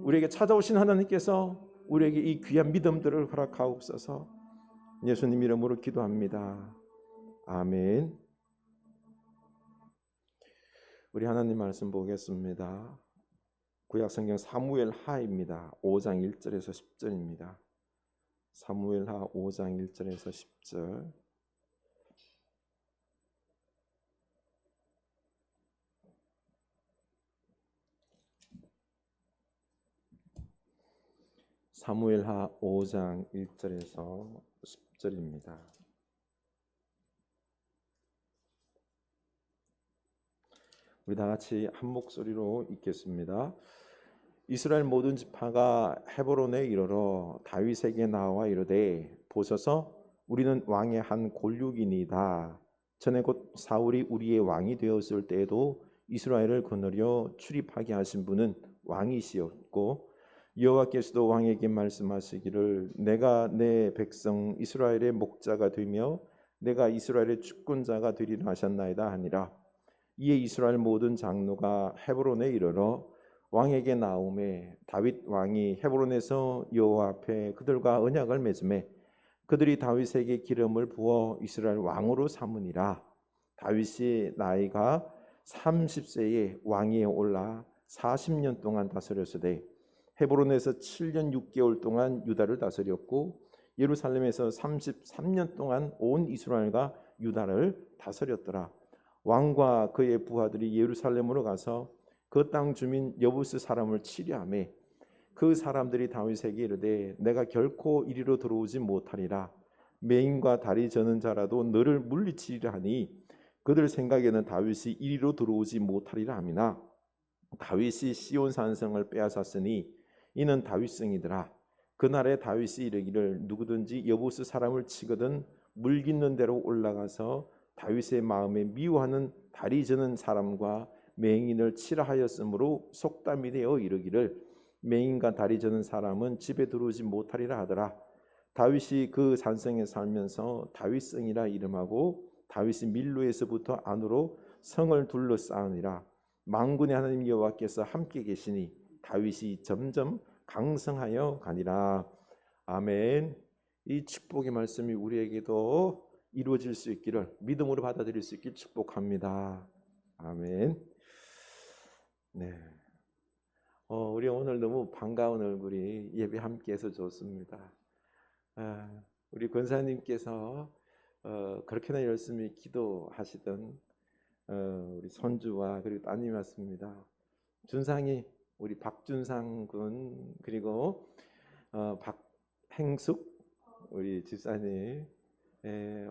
우리에게 찾아오신 하나님께서 우리에게 이 귀한 믿음들을 허락하옵소서. 예수님 이름으로 기도합니다. 아멘. 우리 하나님 말씀 보겠습니다. 구약성경 사무엘 하입니다. 5장 1절에서 10절입니다. 사무엘 하 5장 1절에서 10절. 사무엘 하 5장 1절에서 10절입니다. 우리 다 같이 한 목소리로 읽겠습니다. 이스라엘 모든 지파가 헤브론에 이르러 다윗에게 나와 이르되 보소서 우리는 왕의 한 골육이니이다. 전에 곧 사울이 우리의 왕이 되었을 때에도 이스라엘을 거느려 출입하게 하신 분은 왕이시었고 여호와께서도 왕에게 말씀하시기를 내가 내 백성 이스라엘의 목자가 되며 내가 이스라엘의 주권자가 되리라 하셨나이다 하니라. 이에 이스라엘 모든 장로가 헤브론에 이르러 왕에게 나오매 다윗 왕이 헤브론에서 여호와 앞에 그들과 언약을 맺음에 그들이 다윗에게 기름을 부어 이스라엘 왕으로 삼으니라. 다윗이 나이가 30세에 왕위에 올라 40년 동안 다스렸으되 헤브론에서 7년 6개월 동안 유다를 다스렸고 예루살렘에서 33년 동안 온 이스라엘과 유다를 다스렸더라. 왕과 그의 부하들이 예루살렘으로 가서 그 땅 주민 여부스 사람을 치려하며 그 사람들이 다윗에게 이르되 내가 결코 이리로 들어오지 못하리라. 맹인과 다리 저는 자라도 너를 물리치리라 하니 그들 생각에는 다윗이 이리로 들어오지 못하리라 함이나 다윗이 시온 산성을 빼앗았으니 이는 다윗성이더라. 그날에 다윗이 이르기를 누구든지 여부스 사람을 치거든 물깃는 대로 올라가서 다윗의 마음에 미워하는 다리 저는 사람과 맹인을 치라 하였으므로 속담이 되어 이르기를 맹인과 다리 저는 사람은 집에 들어오지 못하리라 하더라. 다윗이 그 산성에 살면서 다윗성이라 이름하고 다윗이 밀로에서부터 안으로 성을 둘러싸으니라. 만군의 하나님 여호와께서 함께 계시니 다윗이 점점 강성하여 가니라. 아멘. 이 축복의 말씀이 우리에게도 이루어질 수 있기를 믿음으로 받아들일 수 있길 축복합니다. 아멘. 네. 우리 오늘 너무 반가운 얼굴이 예배 함께해서 좋습니다. 우리 권사님께서 그렇게나 열심히 기도하시던 우리 손주와 그리고 따님이 왔습니다. 준상이 우리 박준상 군 그리고 박행숙 우리 집사님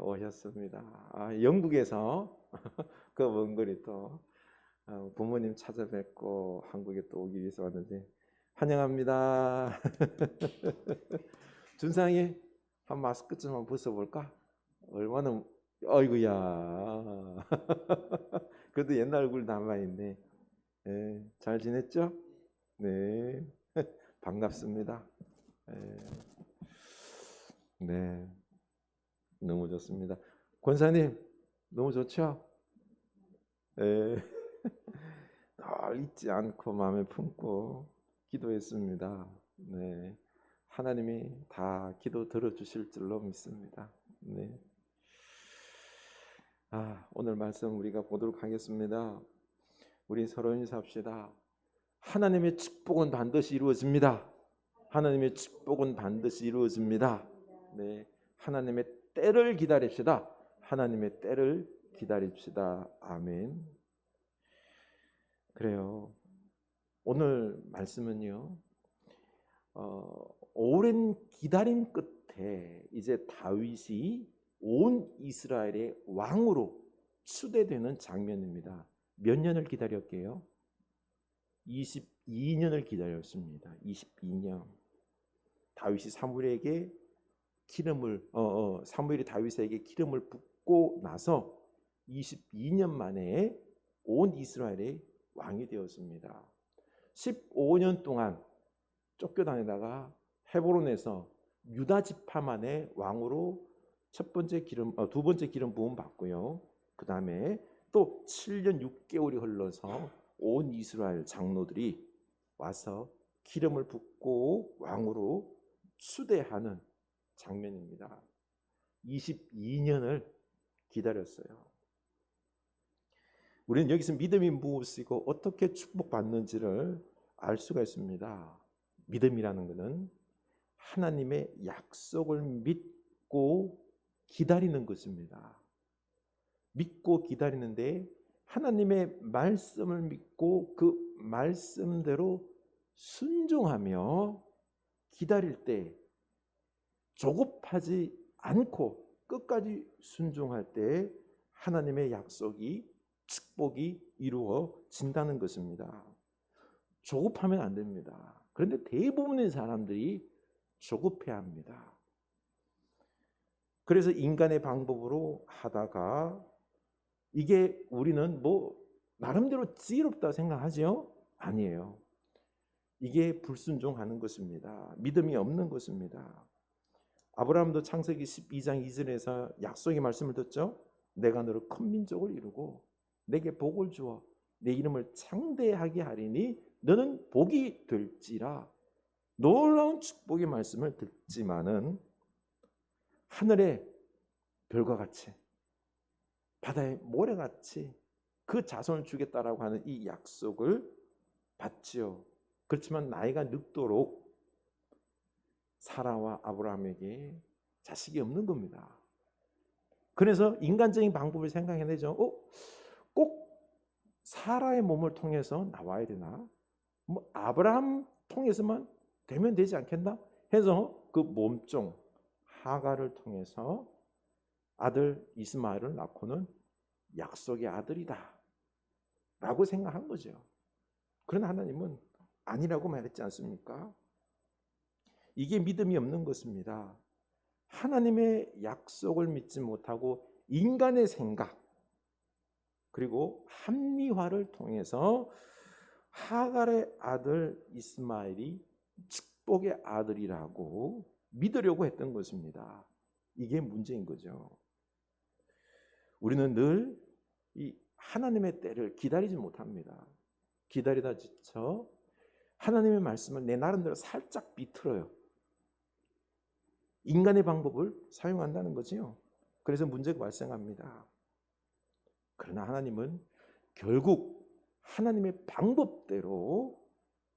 오셨습니다. 영국에서 그 먼 거리 또 부모님 찾아뵙고 한국에 또 오기 위해서 왔는데 환영합니다. 준상이 한 마스크 좀 한번 벗어볼까? 얼마나 어이구야. 그래도 옛날 얼굴 남아있네. 잘 지냈죠? 네. 반갑습니다. 네. 너무 좋습니다. 권사님 너무 좋죠? 늘 잊지 않고 마음에 품고 기도했습니다. 네. 하나님이 다 기도 들어주실 줄로 믿습니다. 네. 오늘 말씀 우리가 보도록 하겠습니다. 우리 서로 인사합시다. 하나님의 축복은 반드시 이루어집니다. 하나님의 축복은 반드시 이루어집니다. 네. 하나님의 때를 기다립시다. 하나님의 때를 기다립시다. 아멘. 그래요. 오늘 말씀은요. 오랜 기다림 끝에 이제 다윗이 온 이스라엘의 왕으로 추대되는 장면입니다. 몇 년을 기다렸게요? 22년을 기다렸습니다. 22년. 다윗이 사무엘에게 사무엘이 다윗에게 기름을 붓고 나서 22년 만에 온 이스라엘의 왕이 되었습니다. 15년 동안 쫓겨다니다가 헤브론에서 유다 지파만의 왕으로 두 번째 기름 부음 받고요. 그 다음에 또 7년 6개월이 흘러서 온 이스라엘 장로들이 와서 기름을 붓고 왕으로 추대하는 장면입니다. 22년을 기다렸어요. 우리는 여기서 믿음이 무엇이고 어떻게 축복받는지를 알 수가 있습니다. 믿음이라는 것은 하나님의 약속을 믿고 기다리는 것입니다. 믿고 기다리는데 하나님의 말씀을 믿고 그 말씀대로 순종하며 기다릴 때 조급하지 않고 끝까지 순종할 때 하나님의 약속이 축복이 이루어진다는 것입니다. 조급하면 안 됩니다. 그런데 대부분의 사람들이 조급해합니다. 그래서 인간의 방법으로 하다가 이게 우리는 뭐 나름대로 지혜롭다 생각하죠? 아니에요. 이게 불순종하는 것입니다. 믿음이 없는 것입니다. 아브라함도 창세기 12장 2절에서 약속의 말씀을 듣죠. 내가 너를 큰 민족을 이루고 내게 복을 주어 내 이름을 창대하게 하리니 너는 복이 될지라. 놀라운 축복의 말씀을 듣지만은 하늘의 별과 같이 바다의 모래같이 그 자손을 주겠다라고 하는 이 약속을 받지요. 그렇지만 나이가 늙도록 사라와 아브라함에게 자식이 없는 겁니다. 그래서 인간적인 방법을 생각해내죠. 꼭 사라의 몸을 통해서 나와야 되나? 뭐 아브라함 통해서만 되면 되지 않겠나? 해서 그 몸종 하가를 통해서 아들 이스마엘을 낳고는 약속의 아들이다 라고 생각한 거죠. 그러나 하나님은 아니라고 말했지 않습니까? 이게 믿음이 없는 것입니다. 하나님의 약속을 믿지 못하고 인간의 생각 그리고 합리화를 통해서 하갈의 아들 이스마엘이 축복의 아들이라고 믿으려고 했던 것입니다. 이게 문제인 거죠. 우리는 늘 이 하나님의 때를 기다리지 못합니다. 기다리다 지쳐 하나님의 말씀을 내 나름대로 살짝 비틀어요. 인간의 방법을 사용한다는 거지요. 그래서 문제가 발생합니다. 그러나 하나님은 결국 하나님의 방법대로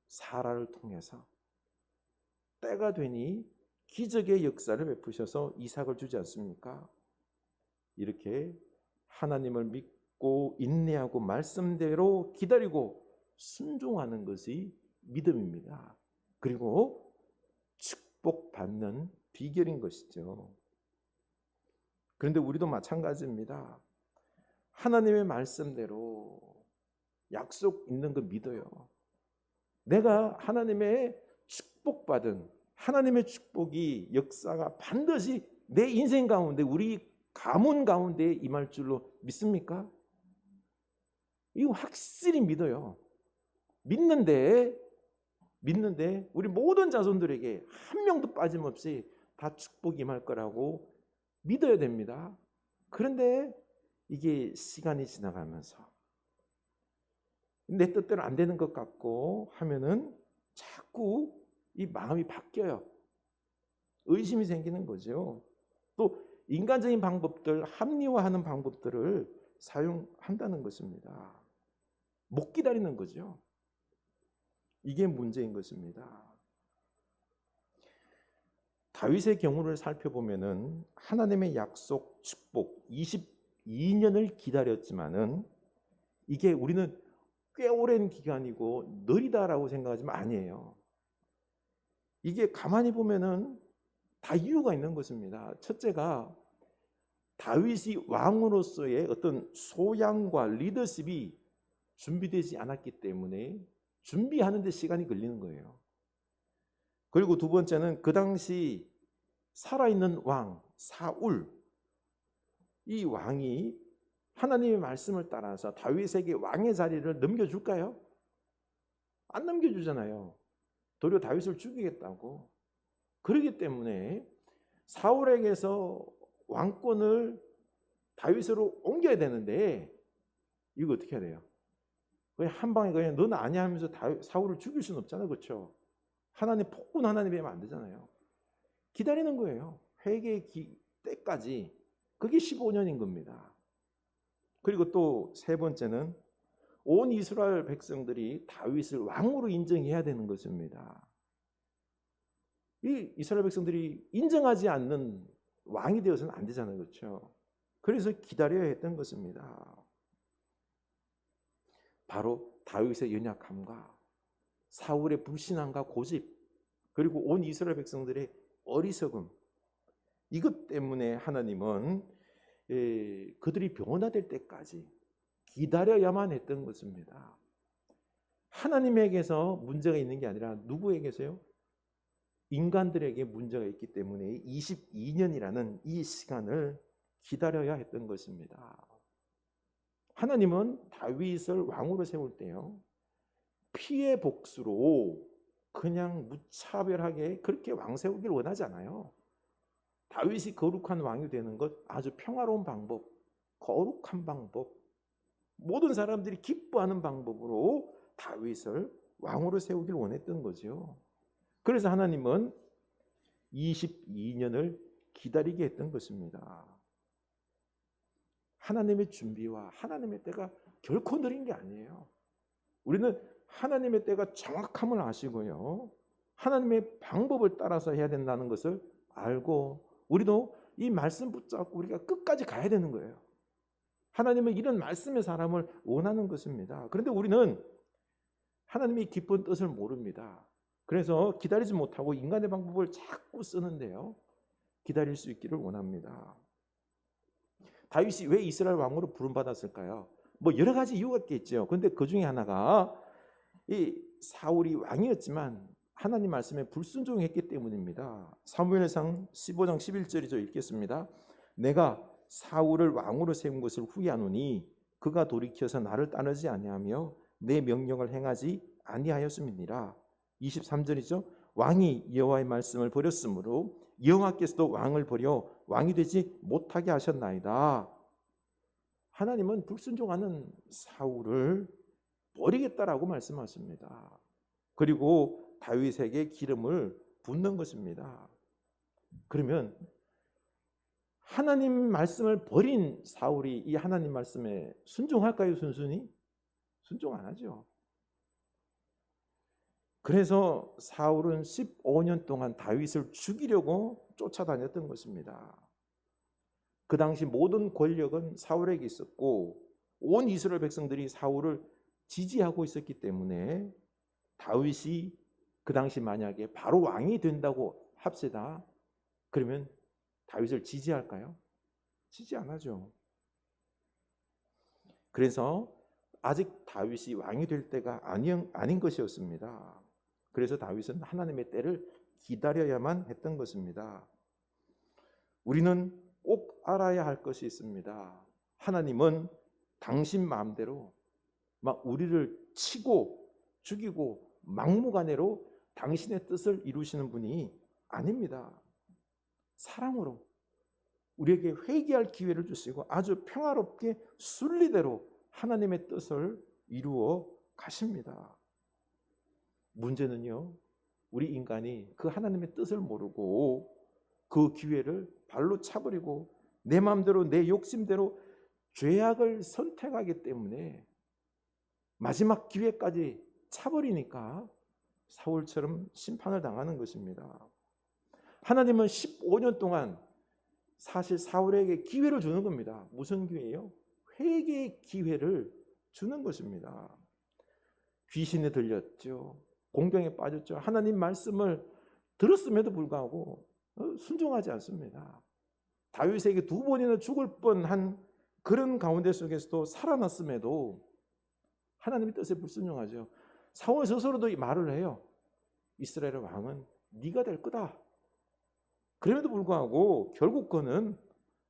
사라를 통해서 때가 되니 기적의 역사를 베푸셔서 이삭을 주지 않습니까? 이렇게 하나님을 믿고 인내하고 말씀대로 기다리고 순종하는 것이 믿음입니다. 그리고 축복받는 비결인 것이죠. 그런데 우리도 마찬가지입니다. 하나님의 말씀대로 약속 있는 거 믿어요. 내가 하나님의 축복받은 하나님의 축복이 역사가 반드시 내 인생 가운데 우리 가문 가운데 임할 줄로 믿습니까? 이거 확실히 믿어요. 믿는데 우리 모든 자손들에게 한 명도 빠짐없이 다 축복이 임할 거라고 믿어야 됩니다. 그런데 이게 시간이 지나가면서 내 뜻대로 안 되는 것 같고 하면은 자꾸 이 마음이 바뀌어요. 의심이 생기는 거죠. 또 인간적인 방법들, 합리화하는 방법들을 사용한다는 것입니다. 못 기다리는 거죠. 이게 문제인 것입니다. 다윗의 경우를 살펴보면은 하나님의 약속, 축복 22년을 기다렸지만은 이게 우리는 꽤 오랜 기간이고 느리다라고 생각하지만 아니에요. 이게 가만히 보면은 다 이유가 있는 것입니다. 첫째가 다윗이 왕으로서의 어떤 소양과 리더십이 준비되지 않았기 때문에 준비하는 데 시간이 걸리는 거예요. 그리고 두 번째는 그 당시 살아있는 왕 사울, 이 왕이 하나님의 말씀을 따라서 다윗에게 왕의 자리를 넘겨줄까요? 안 넘겨주잖아요. 도리어 다윗을 죽이겠다고. 그렇기 때문에 사울에게서 왕권을 다윗으로 옮겨야 되는데 이거 어떻게 해야 돼요? 그냥 한 방에 그냥 넌 아니야 하면서 사울을 죽일 수는 없잖아요. 그렇죠? 하나님 폭군 하나님이 하면 안 되잖아요. 기다리는 거예요. 회개의 때까지. 그게 15년인 겁니다. 그리고 또 세 번째는 온 이스라엘 백성들이 다윗을 왕으로 인정해야 되는 것입니다. 이 이스라엘 백성들이 인정하지 않는 왕이 되어서는 안 되잖아요. 그렇죠? 그래서 기다려야 했던 것입니다. 바로 다윗의 연약함과 사울의 불신함과 고집, 그리고 온 이스라엘 백성들의 어리석음, 이것 때문에 하나님은 그들이 변화될 때까지 기다려야만 했던 것입니다. 하나님에게서 문제가 있는 게 아니라 누구에게서요? 인간들에게 문제가 있기 때문에 22년이라는 이 시간을 기다려야 했던 것입니다. 하나님은 다윗을 왕으로 세울 때요, 피의 복수로 그냥 무차별하게 그렇게 왕 세우길 원하지 않아요. 다윗이 거룩한 왕이 되는 것, 아주 평화로운 방법, 거룩한 방법, 모든 사람들이 기뻐하는 방법으로 다윗을 왕으로 세우길 원했던 거죠. 그래서 하나님은 22년을 기다리게 했던 것입니다. 하나님의 준비와 하나님의 때가 결코 느린 게 아니에요. 우리는 하나님의 때가 정확함을 아시고요, 하나님의 방법을 따라서 해야 된다는 것을 알고 우리도 이 말씀 붙잡고 우리가 끝까지 가야 되는 거예요. 하나님은 이런 말씀의 사람을 원하는 것입니다. 그런데 우리는 하나님의 깊은 뜻을 모릅니다. 그래서 기다리지 못하고 인간의 방법을 자꾸 쓰는데요, 기다릴 수 있기를 원합니다. 다윗이 왜 이스라엘 왕으로 부름받았을까요? 뭐 여러 가지 이유가 있겠죠. 그런데 그 중에 하나가 이 사울이 왕이었지만 하나님 말씀에 불순종했기 때문입니다. 사무엘상 15장 11절이죠. 읽겠습니다. 내가 사울을 왕으로 세운 것을 후회하노니 그가 돌이켜서 나를 따르지 아니하며 내 명령을 행하지 아니하였음이니라. 23절이죠. 왕이 여호와의 말씀을 버렸으므로 여호와께서도 왕을 버려 왕이 되지 못하게 하셨나이다. 하나님은 불순종하는 사울을 버리겠다라고 말씀하십니다. 그리고 다윗에게 기름을 붓는 것입니다. 그러면 하나님 말씀을 버린 사울이 이 하나님 말씀에 순종할까요? 순순히? 순종 안 하죠. 그래서 사울은 15년 동안 다윗을 죽이려고 쫓아다녔던 것입니다. 그 당시 모든 권력은 사울에게 있었고 온 이스라엘 백성들이 사울을 지지하고 있었기 때문에 다윗이 그 당시 만약에 바로 왕이 된다고 합시다. 그러면 다윗을 지지할까요? 지지 안 하죠. 그래서 아직 다윗이 왕이 될 때가 아닌 것이었습니다. 그래서 다윗은 하나님의 때를 기다려야만 했던 것입니다. 우리는 꼭 알아야 할 것이 있습니다. 하나님은 당신 마음대로 막 우리를 치고 죽이고 막무가내로 당신의 뜻을 이루시는 분이 아닙니다. 사랑으로 우리에게 회개할 기회를 주시고 아주 평화롭게 순리대로 하나님의 뜻을 이루어 가십니다. 문제는요, 우리 인간이 그 하나님의 뜻을 모르고 그 기회를 발로 차버리고 내 마음대로 내 욕심대로 죄악을 선택하기 때문에 마지막 기회까지 차버리니까 사울처럼 심판을 당하는 것입니다. 하나님은 15년 동안 사실 사울에게 기회를 주는 겁니다. 무슨 기회예요? 회개의 기회를 주는 것입니다. 귀신에 들렸죠. 공경에 빠졌죠. 하나님 말씀을 들었음에도 불구하고 순종하지 않습니다. 다윗에게 2번이나 죽을 뻔한 그런 가운데 속에서도 살아났음에도 하나님의 뜻에 불순종하죠. 사울 스스로도 말을 해요. 이스라엘의 왕은 네가 될 거다. 그럼에도 불구하고 결국 그는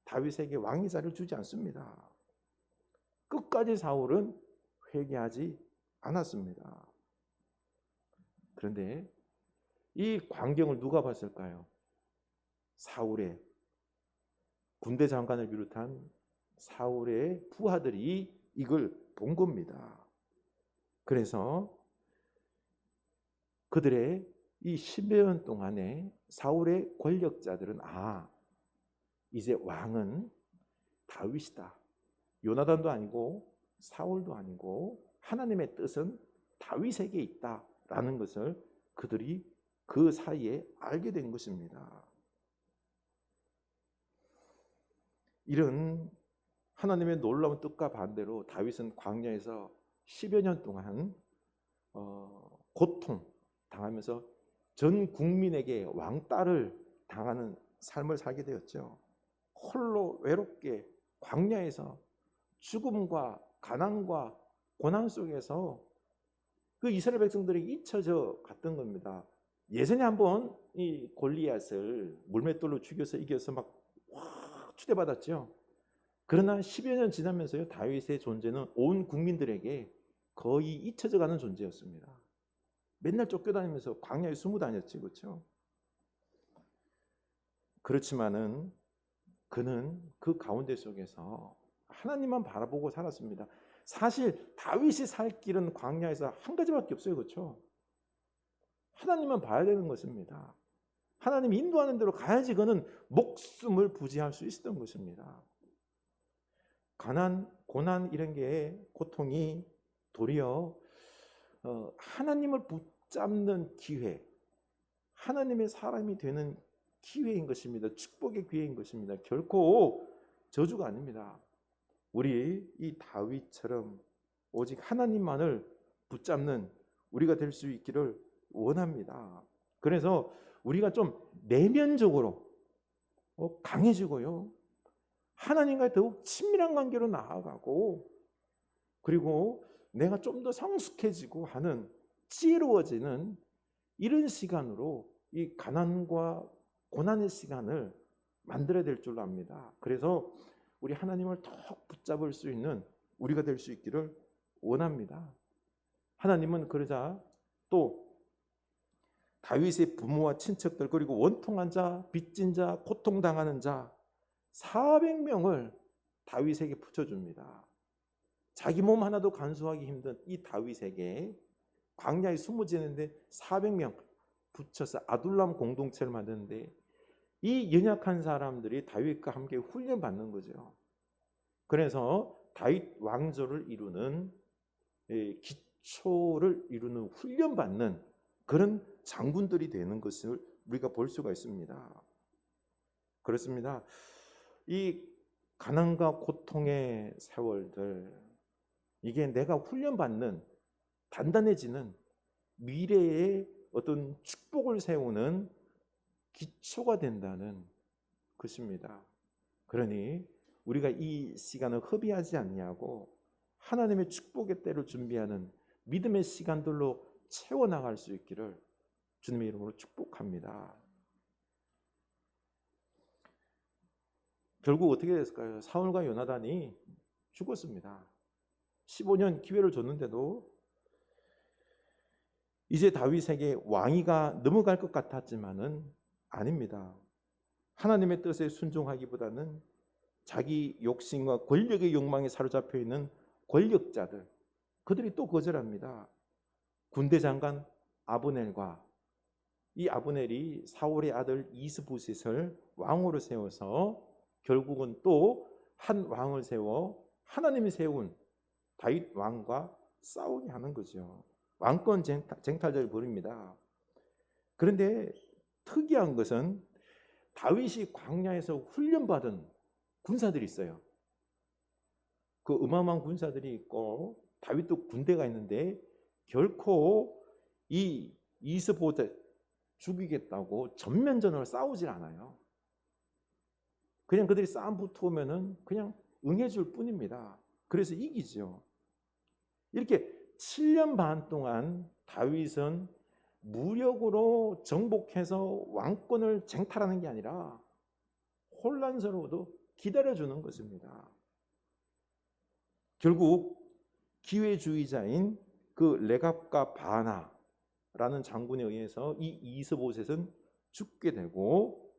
다윗에게 왕의 자리를 주지 않습니다. 끝까지 사울은 회개하지 않았습니다. 그런데 이 광경을 누가 봤을까요? 사울의 군대 장관을 비롯한 사울의 부하들이 이걸 본 겁니다. 그래서 그들의 이 10여 년 동안에 사울의 권력자들은 이제 왕은 다윗이다. 요나단도 아니고 사울도 아니고 하나님의 뜻은 다윗에게 있다라는 것을 그들이 그 사이에 알게 된 것입니다. 이런 하나님의 놀라운 뜻과 반대로 다윗은 광야에서 10여 년 동안 고통 당하면서 전 국민에게 왕따를 당하는 삶을 살게 되었죠. 홀로 외롭게 광야에서 죽음과 가난과 고난 속에서 그 이스라엘 백성들이 잊혀져 갔던 겁니다. 예전에 한번 이 골리앗을 물맷돌로 죽여서 이겨서 막 추대받았죠. 그러나 10여 년 지나면서요, 다윗의 존재는 온 국민들에게 거의 잊혀져 가는 존재였습니다. 맨날 쫓겨다니면서 광야에 숨어 다녔지, 그렇죠? 그렇지만은 그는 그 가운데 속에서 하나님만 바라보고 살았습니다. 사실 다윗이 살 길은 광야에서 한 가지밖에 없어요, 그렇죠? 하나님만 봐야 되는 것입니다. 하나님이 인도하는 대로 가야지 그는 목숨을 부지할 수 있었던 것입니다. 가난, 고난 이런 게 고통이 도리어 하나님을 붙잡는 기회, 하나님의 사람이 되는 기회인 것입니다. 축복의 기회인 것입니다. 결코 저주가 아닙니다. 우리 이 다윗처럼 오직 하나님만을 붙잡는 우리가 될 수 있기를 원합니다. 그래서 우리가 좀 내면적으로 강해지고요, 하나님과 더욱 친밀한 관계로 나아가고, 그리고 내가 좀 더 성숙해지고 하는 지혜로워지는 이런 시간으로 이 가난과 고난의 시간을 만들어야 될 줄로 압니다. 그래서 우리 하나님을 더 붙잡을 수 있는 우리가 될 수 있기를 원합니다. 하나님은 그러자 또 다윗의 부모와 친척들, 그리고 원통한 자, 빚진 자, 고통당하는 자 400명을 다윗에게 붙여줍니다. 자기 몸 하나도 간수하기 힘든 이 다윗에게 광야에 숨어 지내는데 400명 붙여서 아둘람 공동체를 만드는데, 이 연약한 사람들이 다윗과 함께 훈련받는 거죠. 그래서 다윗 왕조를 이루는 기초를 이루는 훈련받는 그런 장군들이 되는 것을 우리가 볼 수가 있습니다. 그렇습니다. 이 가난과 고통의 세월들, 이게 내가 훈련받는 단단해지는 미래의 어떤 축복을 세우는 기초가 된다는 것입니다. 그러니 우리가 이 시간을 허비하지 않냐고 하나님의 축복의 때를 준비하는 믿음의 시간들로 채워나갈 수 있기를 주님의 이름으로 축복합니다. 결국 어떻게 됐을까요? 사울과 요나단이 죽었습니다. 15년 기회를 줬는데도 이제 다윗에게 왕위가 넘어갈 것 같았지만은 아닙니다. 하나님의 뜻에 순종하기보다는 자기 욕심과 권력의 욕망에 사로잡혀 있는 권력자들, 그들이 또 거절합니다. 군대 장관 아브넬과 이 아브넬이 사울의 아들 이스보셋을 왕으로 세워서 결국은 또 한 왕을 세워 하나님이 세운 다윗 왕과 싸우게 하는 거죠. 왕권 쟁탈전을 벌입니다. 그런데 특이한 것은 다윗이 광야에서 훈련받은 군사들이 있어요. 그 어마어마한 군사들이 있고 다윗도 군대가 있는데 결코 이 이스보셋 죽이겠다고 전면전으로 싸우질 않아요. 그냥 그들이 싸움 붙으면은 그냥 응해줄 뿐입니다. 그래서 이기죠. 이렇게 7년 반 동안 다윗은 무력으로 정복해서 왕권을 쟁탈하는 게 아니라 혼란스러워도 기다려주는 것입니다. 결국 기회주의자인 그 레갑과 바나라는 장군에 의해서 이 이스보셋은 죽게 되고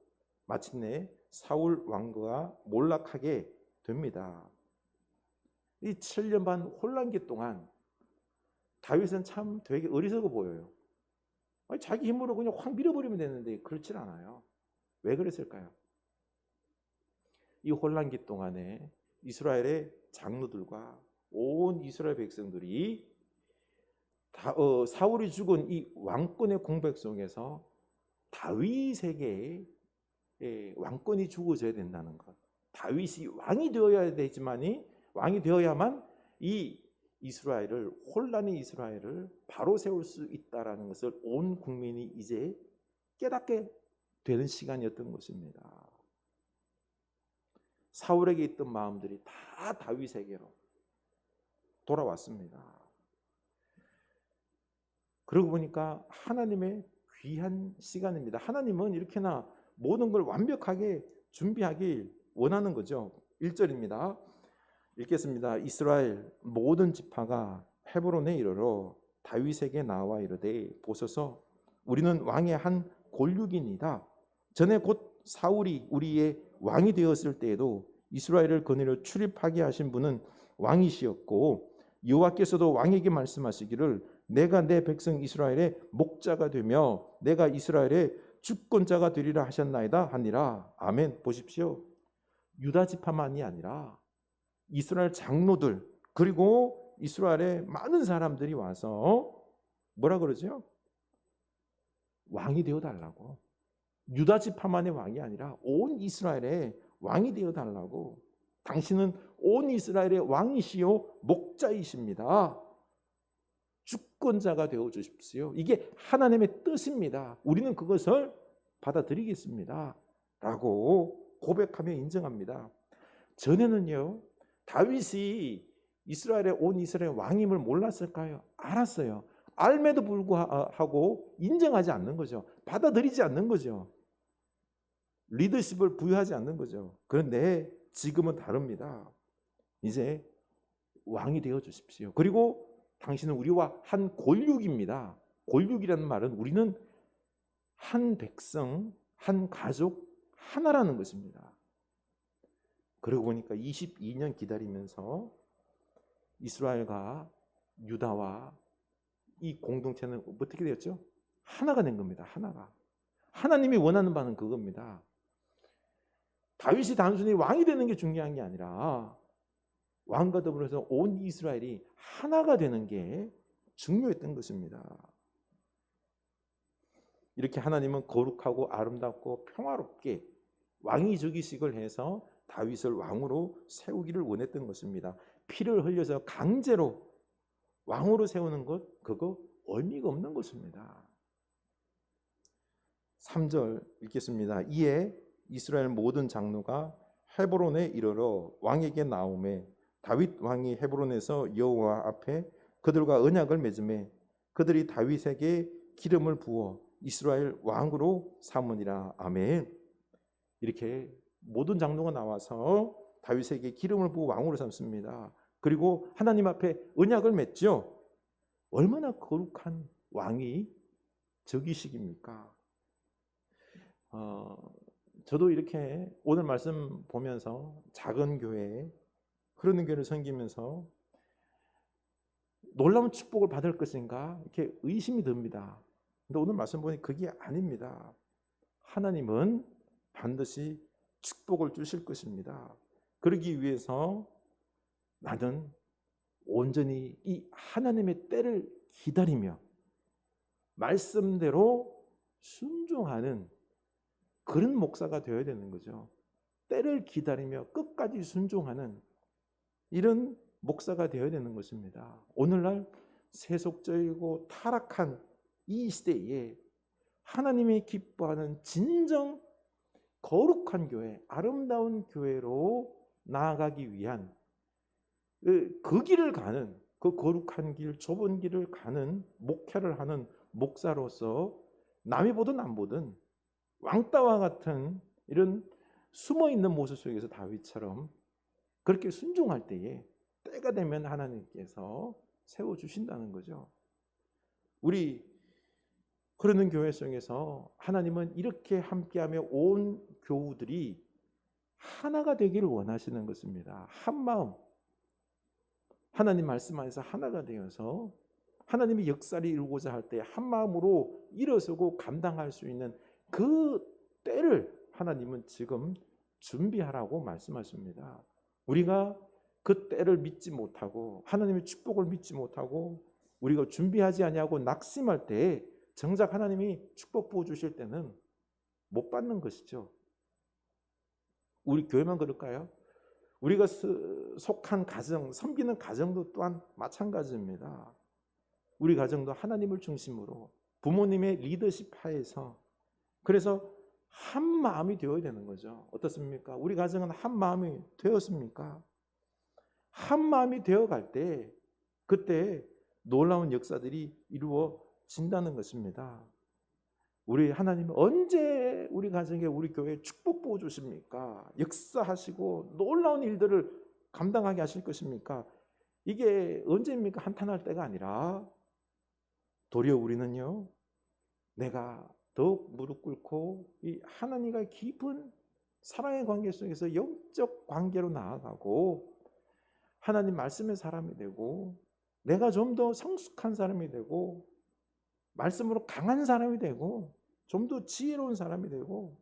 마침내 사울 왕조가 몰락하게 됩니다. 이 7년 반 혼란기 동안 다윗은 참 되게 어리석어 보여요. 아니, 자기 힘으로 그냥 확 밀어버리면 되는데 그렇진 않아요. 왜 그랬을까요? 이 혼란기 동안에 이스라엘의 장로들과 온 이스라엘 백성들이 사울이 죽은 이 왕권의 공백 속에서 다윗에게 왕권이 주어져야 된다는 것. 다윗이 왕이 되어야 되지만이 왕이 되어야만 이 이스라엘을 혼란의 이스라엘을 바로 세울 수 있다라는 것을 온 국민이 이제 깨닫게 되는 시간이었던 것입니다. 사울에게 있던 마음들이 다 다윗에게로 돌아왔습니다. 그러고 보니까 하나님의 귀한 시간입니다. 하나님은 이렇게나 모든 걸 완벽하게 준비하길 원하는 거죠. 1절입니다. 읽겠습니다. 이스라엘 모든 지파가 헤브론에 이르러 다윗에게 나와 이르되 보소서 우리는 왕의 한 골육이니이다. 전에 곧 사울이 우리의 왕이 되었을 때에도 이스라엘을 거느려 출입하게 하신 분은 왕이시었고 여호와께서도 왕에게 말씀하시기를 내가 내 백성 이스라엘의 목자가 되며 내가 이스라엘의 주권자가 되리라 하셨나이다 하니라. 아멘. 보십시오. 유다 지파만이 아니라 이스라엘 장로들 그리고 이스라엘의 많은 사람들이 와서 뭐라 그러죠? 왕이 되어 달라고. 유다 지파만의 왕이 아니라 온 이스라엘의 왕이 되어 달라고. 당신은 온 이스라엘의 왕이시요 목자이십니다. 주권자가 되어 주십시오. 이게 하나님의 뜻입니다. 우리는 그것을 받아들이겠습니다. 라고 고백하며 인정합니다. 전에는요, 다윗이 이스라엘의 온 이스라엘 왕임을 몰랐을까요? 알았어요. 알매도 불구하고 인정하지 않는 거죠. 받아들이지 않는 거죠. 리더십을 부여하지 않는 거죠. 그런데 지금은 다릅니다. 이제 왕이 되어 주십시오. 그리고 당신은 우리와 한 골육입니다. 골육이라는 말은 우리는 한 백성, 한 가족, 하나라는 것입니다. 그러고 보니까 22년 기다리면서 이스라엘과 유다와 이 공동체는 어떻게 되었죠? 하나가 된 겁니다. 하나가. 하나님이 원하는 바는 그겁니다. 다윗이 단순히 왕이 되는 게 중요한 게 아니라 왕과 더불어서 온 이스라엘이 하나가 되는 게 중요했던 것입니다. 이렇게 하나님은 거룩하고 아름답고 평화롭게 왕위즉위식을 해서 다윗을 왕으로 세우기를 원했던 것입니다. 피를 흘려서 강제로 왕으로 세우는 것, 그거 의미가 없는 것입니다. 3절 읽겠습니다. 이에 이스라엘 모든 장로가 헤브론에 이르러 왕에게 나오매 다윗 왕이 헤브론에서 여호와 앞에 그들과 언약을 맺음에 그들이 다윗에게 기름을 부어 이스라엘 왕으로 삼으니라. 아멘. 이렇게 모든 장로가 나와서 다윗에게 기름을 부어 왕으로 삼습니다. 그리고 하나님 앞에 언약을 맺죠. 얼마나 거룩한 왕이 즉위식입니까? 저도 이렇게 오늘 말씀 보면서 작은 교회, 흐르는 교회를 섬기면서 놀라운 축복을 받을 것인가 이렇게 의심이 듭니다. 근데 오늘 말씀 보니 그게 아닙니다. 하나님은 반드시 축복을 주실 것입니다. 그러기 위해서 나는 온전히 이 하나님의 때를 기다리며 말씀대로 순종하는 그런 목사가 되어야 되는 거죠. 때를 기다리며 끝까지 순종하는 이런 목사가 되어야 되는 것입니다. 오늘날 세속적이고 타락한 이 시대에 하나님이 기뻐하는 진정 거룩한 교회, 아름다운 교회로 나아가기 위한 그 길을 가는, 그 거룩한 길, 좁은 길을 가는 목회를 하는 목사로서 남이 보든 안 보든 왕따와 같은 이런 숨어있는 모습 속에서 다윗처럼 그렇게 순종할 때에 때가 되면 하나님께서 세워주신다는 거죠. 우리 흐르는 교회 속에서 하나님은 이렇게 함께하며 온 교우들이 하나가 되기를 원하시는 것입니다. 한 마음, 하나님 말씀 안에서 하나가 되어서 하나님의 역사를 이루고자 할 때 한 마음으로 일어서고 감당할 수 있는 그 때를 하나님은 지금 준비하라고 말씀하십니다. 우리가 그 때를 믿지 못하고 하나님의 축복을 믿지 못하고 우리가 준비하지 아니하고 낙심할 때 정작 하나님이 축복 부어 주실 때는 못 받는 것이죠. 우리 교회만 그럴까요? 우리가 속한 가정, 섬기는 가정도 또한 마찬가지입니다. 우리 가정도 하나님을 중심으로 부모님의 리더십 하에서 그래서 한 마음이 되어야 되는 거죠. 어떻습니까? 우리 가정은 한 마음이 되었습니까? 한 마음이 되어갈 때 그때 놀라운 역사들이 이루어진다는 것입니다. 우리 하나님은 언제 우리 가정에 우리 교회에 축복 부어 주십니까? 역사하시고 놀라운 일들을 감당하게 하실 것입니까? 이게 언제입니까? 한탄할 때가 아니라 도리어 우리는요, 내가 더욱 무릎 꿇고 이 하나님과 깊은 사랑의 관계 속에서 영적 관계로 나아가고 하나님 말씀의 사람이 되고 내가 좀 더 성숙한 사람이 되고 말씀으로 강한 사람이 되고 좀 더 지혜로운 사람이 되고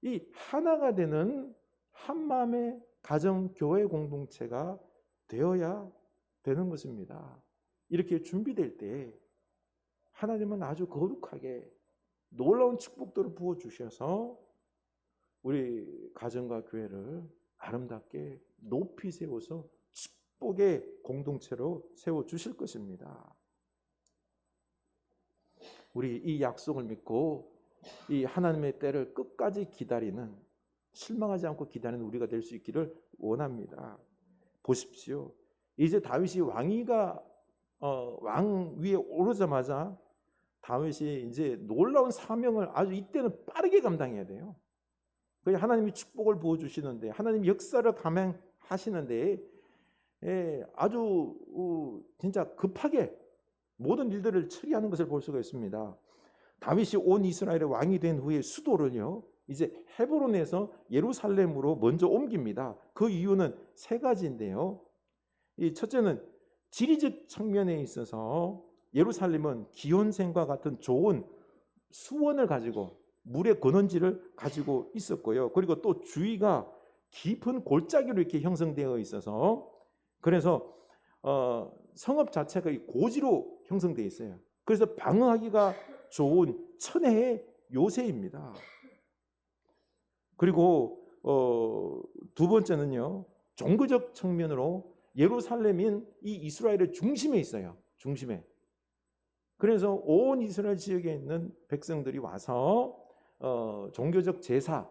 이 하나가 되는 한마음의 가정 교회 공동체가 되어야 되는 것입니다. 이렇게 준비될 때 하나님은 아주 거룩하게 놀라운 축복들을 부어주셔서 우리 가정과 교회를 아름답게 높이 세워서 축복의 공동체로 세워주실 것입니다. 우리 이 약속을 믿고 이 하나님의 때를 끝까지 기다리는, 실망하지 않고 기다리는 우리가 될 수 있기를 원합니다. 보십시오. 이제 다윗이 왕 위에 오르자마자 다윗이 이제 놀라운 사명을 아주 이때는 빠르게 감당해야 돼요. 하나님이 축복을 부어주시는데 하나님이 역사를 감행하시는데 아주 진짜 급하게 모든 일들을 처리하는 것을 볼 수가 있습니다. 다윗이 온 이스라엘의 왕이 된 후에 수도를요 이제 헤브론에서 예루살렘으로 먼저 옮깁니다. 그 이유는 세 가지인데요. 이 첫째는 지리적 측면에 있어서 예루살렘은 기온샘과 같은 좋은 수원을 가지고 물의 근원지를 가지고 있었고요. 그리고 또 주위가 깊은 골짜기로 이렇게 형성되어 있어서 그래서 성읍 자체가 고지로 형성되어 있어요. 그래서 방어하기가 좋은 천혜의 요새입니다. 그리고 두 번째는요, 종교적 측면으로 예루살렘인 이 이스라엘의 중심에 있어요. 중심에. 그래서 온 이스라엘 지역에 있는 백성들이 와서 종교적 제사를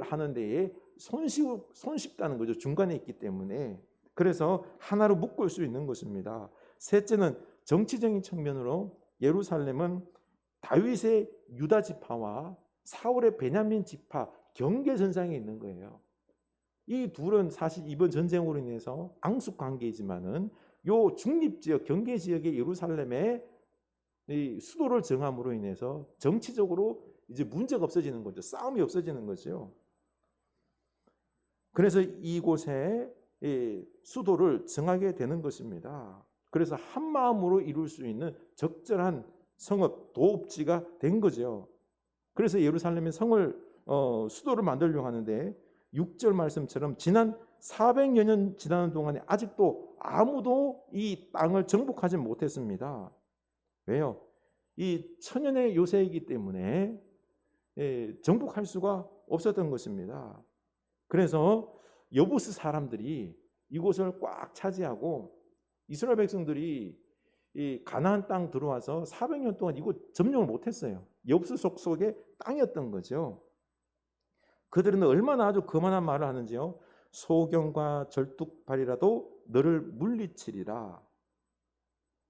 하는 데에 손쉽다는 거죠. 중간에 있기 때문에. 그래서 하나로 묶을 수 있는 것입니다. 셋째는 정치적인 측면으로 예루살렘은 다윗의 유다 지파와 사울의 베냐민 지파 경계선상에 있는 거예요. 이 둘은 사실 이번 전쟁으로 인해서 앙숙 관계이지만은 요 중립지역 경계지역의 예루살렘의 이 수도를 정함으로 인해서 정치적으로 이제 문제가 없어지는 거죠. 싸움이 없어지는 거죠. 그래서 이곳에 수도를 정하게 되는 것입니다. 그래서 한 마음으로 이룰 수 있는 적절한 성읍, 도읍지가 된 거죠. 그래서 예루살렘의 수도를 만들려고 하는데 6절 말씀처럼 지난 400여 년 지나는 동안에 아직도 아무도 이 땅을 정복하지 못했습니다. 왜요? 이 천연의 요새이기 때문에 정복할 수가 없었던 것입니다. 그래서 여부스 사람들이 이곳을 꽉 차지하고 이스라엘 백성들이 이 가나안 땅 들어와서 400년 동안 이곳 점령을 못했어요. 여부스 속속의 땅이었던 거죠. 그들은 얼마나 아주 거만한 말을 하는지요. 소경과 절뚝발이라도 너를 물리치리라.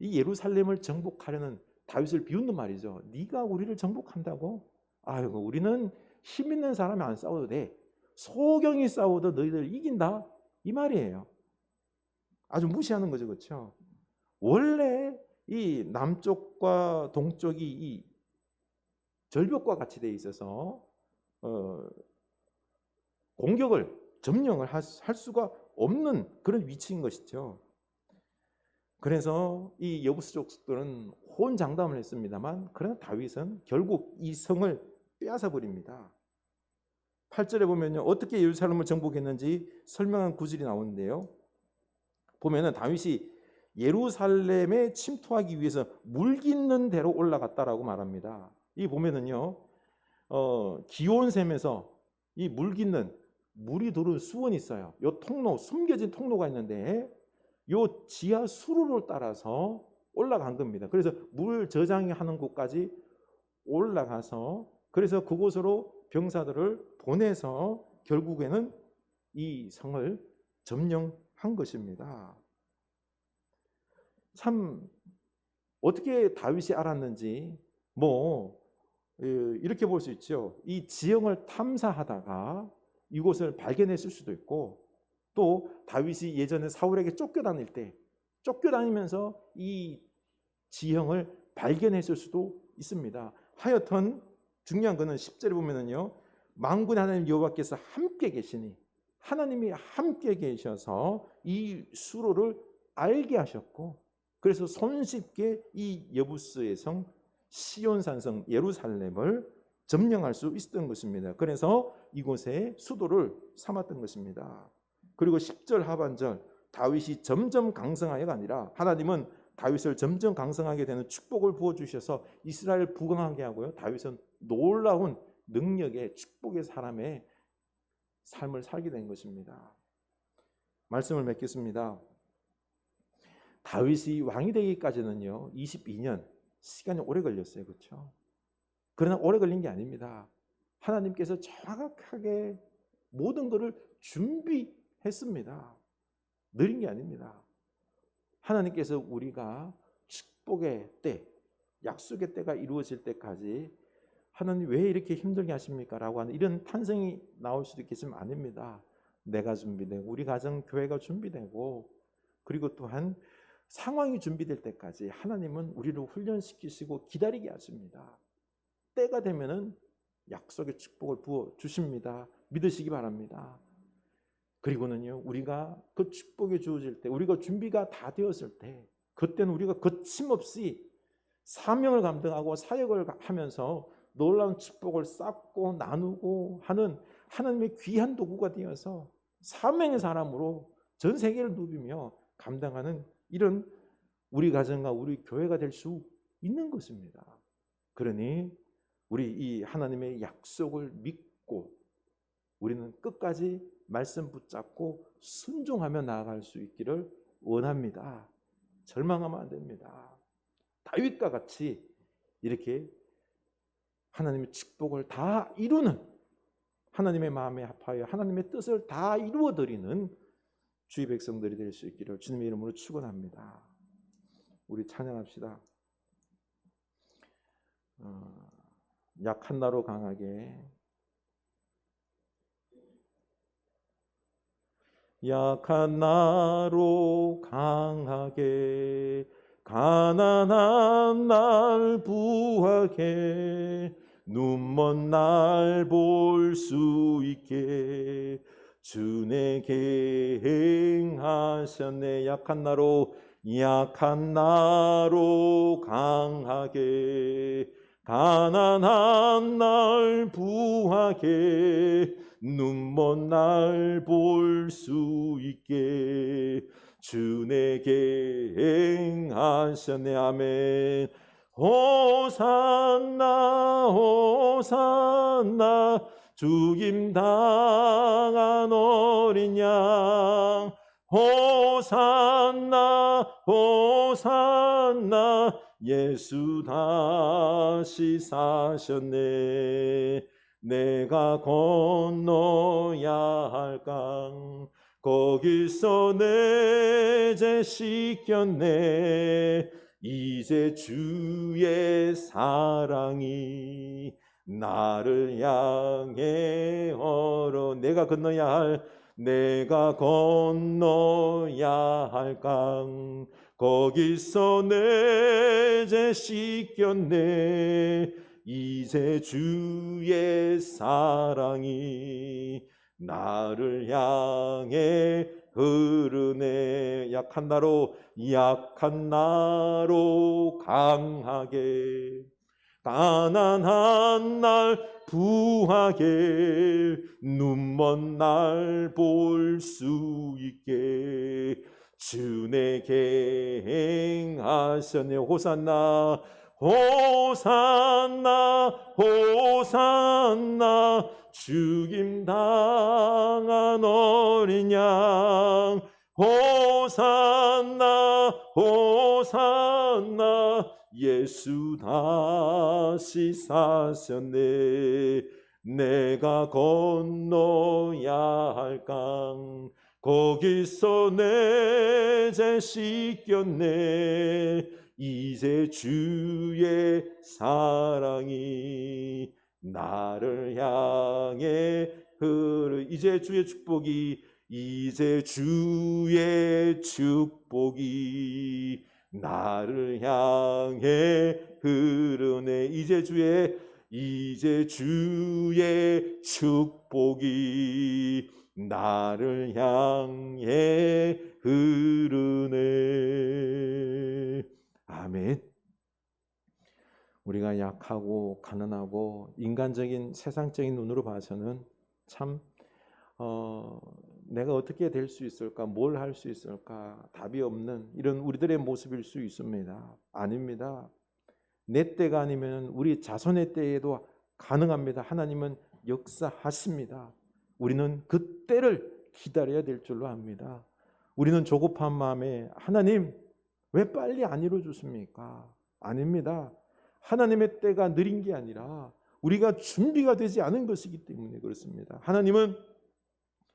이 예루살렘을 정복하려는 다윗을 비웃는 말이죠. 네가 우리를 정복한다고? 아이고, 우리는 힘 있는 사람이 안 싸워도 돼. 소경이 싸워도 너희들 이긴다. 이 말이에요. 아주 무시하는 거죠, 그렇죠? 원래 이 남쪽과 동쪽이 이 절벽과 같이 돼 있어서 공격을 점령을 할 수가 없는 그런 위치인 것이죠. 그래서 이 여부스 족속들은 호언장담을 했습니다만, 그러나 다윗은 결국 이 성을 빼앗아 버립니다. 8절에 보면요, 어떻게 예루살렘을 정복했는지 설명한 구절이 나오는데요, 보면은 다윗이 예루살렘에 침투하기 위해서 물 깃는 데로 올라갔다라고 말합니다. 이 보면은요, 기온샘에서 이 물 깃는 물이 도는 수원이 있어요. 요 통로, 숨겨진 통로가 있는데 요 지하 수로를 따라서 올라간 겁니다. 그래서 물 저장하는 곳까지 올라가서, 그래서 그곳으로 병사들을 보내서 결국에는 이 성을 점령한 것입니다. 참 어떻게 다윗이 알았는지 이렇게 볼 수 있죠. 이 지형을 탐사하다가 이곳을 발견했을 수도 있고, 또 다윗이 예전에 사울에게 쫓겨다닐 때 쫓겨다니면서 이 지형을 발견했을 수도 있습니다. 하여튼 중요한 것은 10절에 보면은요, 만군의 하나님 여호와께서 함께 계시니, 하나님이 함께 계셔서 이 수로를 알게 하셨고, 그래서 손쉽게 이 여부스의 성 시온산성 예루살렘을 점령할 수 있었던 것입니다. 그래서 이곳에 수도를 삼았던 것입니다. 그리고 10절 하반절, 다윗이 점점 강성하여가 아니라 하나님은 다윗을 점점 강성하게 되는 축복을 부어주셔서 이스라엘을 부강하게 하고요, 다윗은 놀라운 능력의 축복의 사람의 삶을 살게 된 것입니다. 말씀을 맺겠습니다. 다윗이 왕이 되기까지는요 22년 시간이 오래 걸렸어요. 그렇죠? 그러나 오래 걸린 게 아닙니다. 하나님께서 정확하게 모든 것을 준비했습니다. 느린 게 아닙니다. 하나님께서 우리가 축복의 때, 약속의 때가 이루어질 때까지 하나님 왜 이렇게 힘들게 하십니까? 라고 하는 이런 탄성이 나올 수도 있겠지만 아닙니다. 내가 준비되고 우리 가정 교회가 준비되고, 그리고 또한 상황이 준비될 때까지 하나님은 우리를 훈련시키시고 기다리게 하십니다. 때가 되면은 약속의 축복을 부어 주십니다. 믿으시기 바랍니다. 그리고는요, 우리가 그 축복이 주어질 때, 우리가 준비가 다 되었을 때, 그때는 우리가 거침없이 사명을 감당하고 사역을 하면서 놀라운 축복을 쌓고 나누고 하는 하나님의 귀한 도구가 되어서 사명의 사람으로 전 세계를 누비며 감당하는 이런 우리 가정과 우리 교회가 될 수 있는 것입니다. 그러니 우리 이 하나님의 약속을 믿고 우리는 끝까지 말씀 붙잡고 순종하며 나아갈 수 있기를 원합니다. 절망하면 안 됩니다. 다윗과 같이 이렇게 하나님의 축복을 다 이루는, 하나님의 마음에 합하여 하나님의 뜻을 다 이루어드리는 주의 백성들이 될 수 있기를 주님의 이름으로 축원합니다. 우리 찬양합시다. 약한 나로 강하게, 약한 나로 강하게, 가난한 날 부하게, 눈먼 날 볼 수 있게 주 내게 행하셨네. 약한 나로, 약한 나로 강하게, 가난한 날 부하게, 눈먼 날 볼 수 있게 주 내게 행하셨네. 아멘. 호산나 호산나 죽임 당한 어린 양, 호산나 호산나 예수 다시 사셨네. 내가 건너야 할 강 거기서 내 죄 씻겼네. 이제 주의 사랑이 나를 향해 얼어. 내가 건너야 할 강 거기서 내 죄 씻겼네. 이제 주의 사랑이 나를 향해 흐르네. 약한 나로 강하게, 가난한 날 부하게, 눈먼 날 볼 수 있게 주 내게 행하셨네. 호산나 호산나 호산나, 죽임 당한 어린 양. 호산나 호산나, 예수 다시 사셨네. 내가 건너야 할 강, 거기서 내 죄 씻겼네. 이제 주의 사랑이 나를 향해 이제 주의 축복이, 이제 주의 축복이 나를 향해 흐르네. 이제 주의 축복이 나를 향해 흐르네. 아멘. 우리가 약하고 가난하고 인간적인 세상적인 눈으로 봐서는 참 내가 어떻게 될 수 있을까, 뭘 할 수 있을까, 답이 없는 이런 우리들의 모습일 수 있습니다. 아닙니다. 내 때가 아니면 우리 자손의 때에도 가능합니다. 하나님은 역사하십니다. 우리는 그 때를 기다려야 될 줄로 압니다. 우리는 조급한 마음에 하나님 왜 빨리 안 이루어주십니까? 아닙니다. 하나님의 때가 느린 게 아니라 우리가 준비가 되지 않은 것이기 때문에 그렇습니다. 하나님은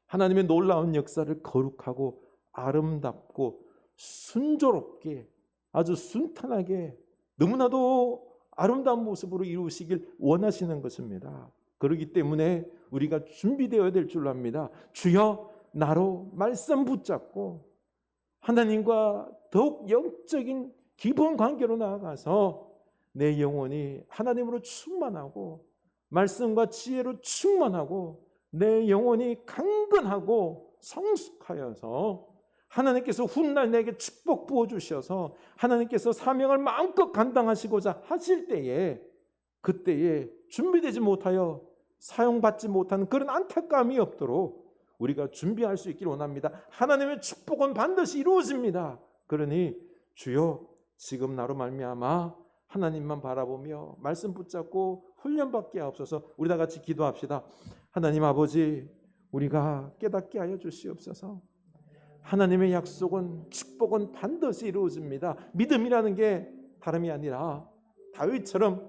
하나님의 놀라운 역사를 거룩하고 아름답고 순조롭게, 아주 순탄하게, 너무나도 아름다운 모습으로 이루시길 원하시는 것입니다. 그렇기 때문에 우리가 준비되어야 될 줄로 압니다. 주여 나로 말씀 붙잡고 하나님과 더욱 영적인 기본 관계로 나아가서 내 영혼이 하나님으로 충만하고 말씀과 지혜로 충만하고 내 영혼이 강건하고 성숙하여서 하나님께서 훗날 내게 축복 부어주셔서 하나님께서 사명을 마음껏 감당하시고자 하실 때에, 그때에 준비되지 못하여 사용받지 못하는 그런 안타까움이 없도록 우리가 준비할 수 있기를 원합니다. 하나님의 축복은 반드시 이루어집니다. 그러니 주여 지금 나로 말미암아 하나님만 바라보며 말씀 붙잡고 훈련받게 하옵소서. 우리 다 같이 기도합시다. 하나님 아버지, 우리가 깨닫게 하여 주시옵소서. 하나님의 약속은, 축복은 반드시 이루어집니다. 믿음이라는 게 다름이 아니라 다윗처럼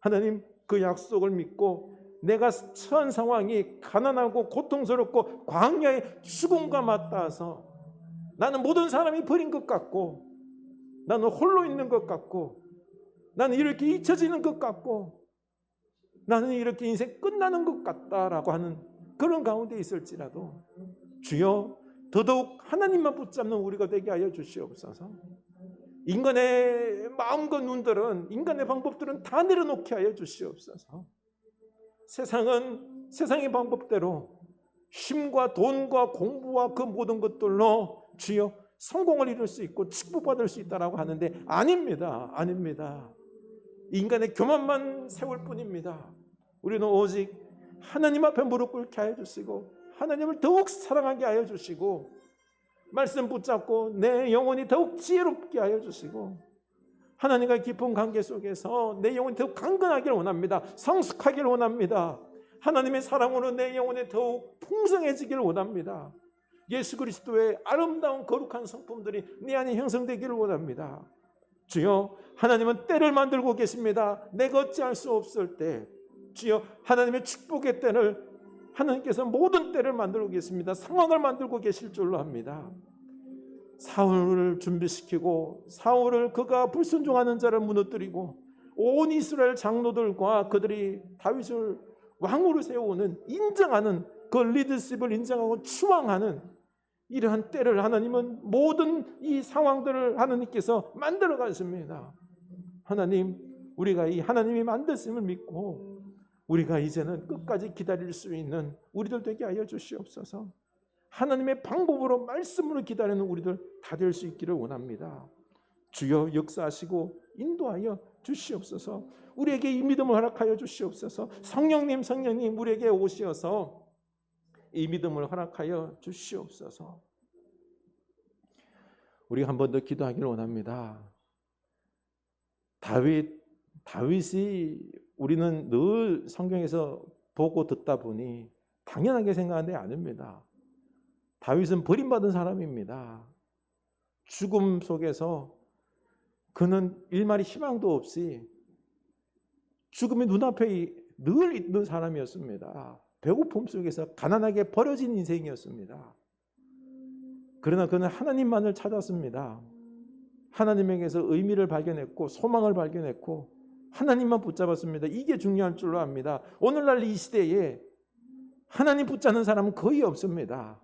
하나님 그 약속을 믿고 내가 처한 상황이 가난하고 고통스럽고 광야의 죽음과 맞닿아서 나는 모든 사람이 버린 것 같고 나는 홀로 있는 것 같고 나는 이렇게 잊혀지는 것 같고 나는 이렇게 인생 끝나는 것 같다라고 하는 그런 가운데 있을지라도 주여 더더욱 하나님만 붙잡는 우리가 되게 하여 주시옵소서. 인간의 마음과 눈들은, 인간의 방법들은 다 내려놓게 하여 주시옵소서. 세상은 세상의 방법대로 힘과 돈과 공부와 그 모든 것들로 주여 성공을 이룰 수 있고 축복받을 수 있다라고 하는데 아닙니다. 아닙니다. 인간의 교만만 세울 뿐입니다. 우리는 오직 하나님 앞에 무릎 꿇게 하여 주시고 하나님을 더욱 사랑하게 하여 주시고 말씀 붙잡고 내 영혼이 더욱 지혜롭게 하여 주시고 하나님과 깊은 관계 속에서 내 영혼이 더욱 강건하기를 원합니다. 성숙하기를 원합니다. 하나님의 사랑으로 내 영혼이 더욱 풍성해지기를 원합니다. 예수 그리스도의 아름다운 거룩한 성품들이 내 안에 형성되기를 원합니다. 주여 하나님은 때를 만들고 계십니다. 내가 어찌할 수 없을 때 주여 하나님의 축복의 때를 하나님께서 모든 때를 만들고 계십니다. 상황을 만들고 계실 줄로 합니다. 사울을 준비시키고 사울을 그가 불순종하는 자를 무너뜨리고 온 이스라엘 장로들과 그들이 다윗을 왕으로 세우는 인정하는 그 리더십을 인정하고 추앙하는 이러한 때를 하나님은 모든 이 상황들을 하나님께서 만들어 가십니다. 하나님, 우리가 이 하나님이 만드심을 믿고 우리가 이제는 끝까지 기다릴 수 있는 우리들 되게 하여 주시옵소서. 하나님의 방법으로 말씀으로 기다리는 우리들 다 될 수 있기를 원합니다. 주여 역사하시고 인도하여 주시옵소서. 우리에게 이 믿음을 허락하여 주시옵소서. 성령님 우리에게 오시어서 이 믿음을 허락하여 주시옵소서. 우리가 한 번 더 기도하기를 원합니다. 다윗이 우리는 늘 성경에서 보고 듣다 보니 당연하게 생각하는데 아닙니다. 다윗은 버림받은 사람입니다. 죽음 속에서 그는 일말의 희망도 없이 죽음이 눈앞에 늘 있는 사람이었습니다. 배고픔 속에서 가난하게 버려진 인생이었습니다. 그러나 그는 하나님만을 찾았습니다. 하나님에게서 의미를 발견했고 소망을 발견했고 하나님만 붙잡았습니다. 이게 중요한 줄로 압니다. 오늘날 이 시대에 하나님 붙잡는 사람은 거의 없습니다.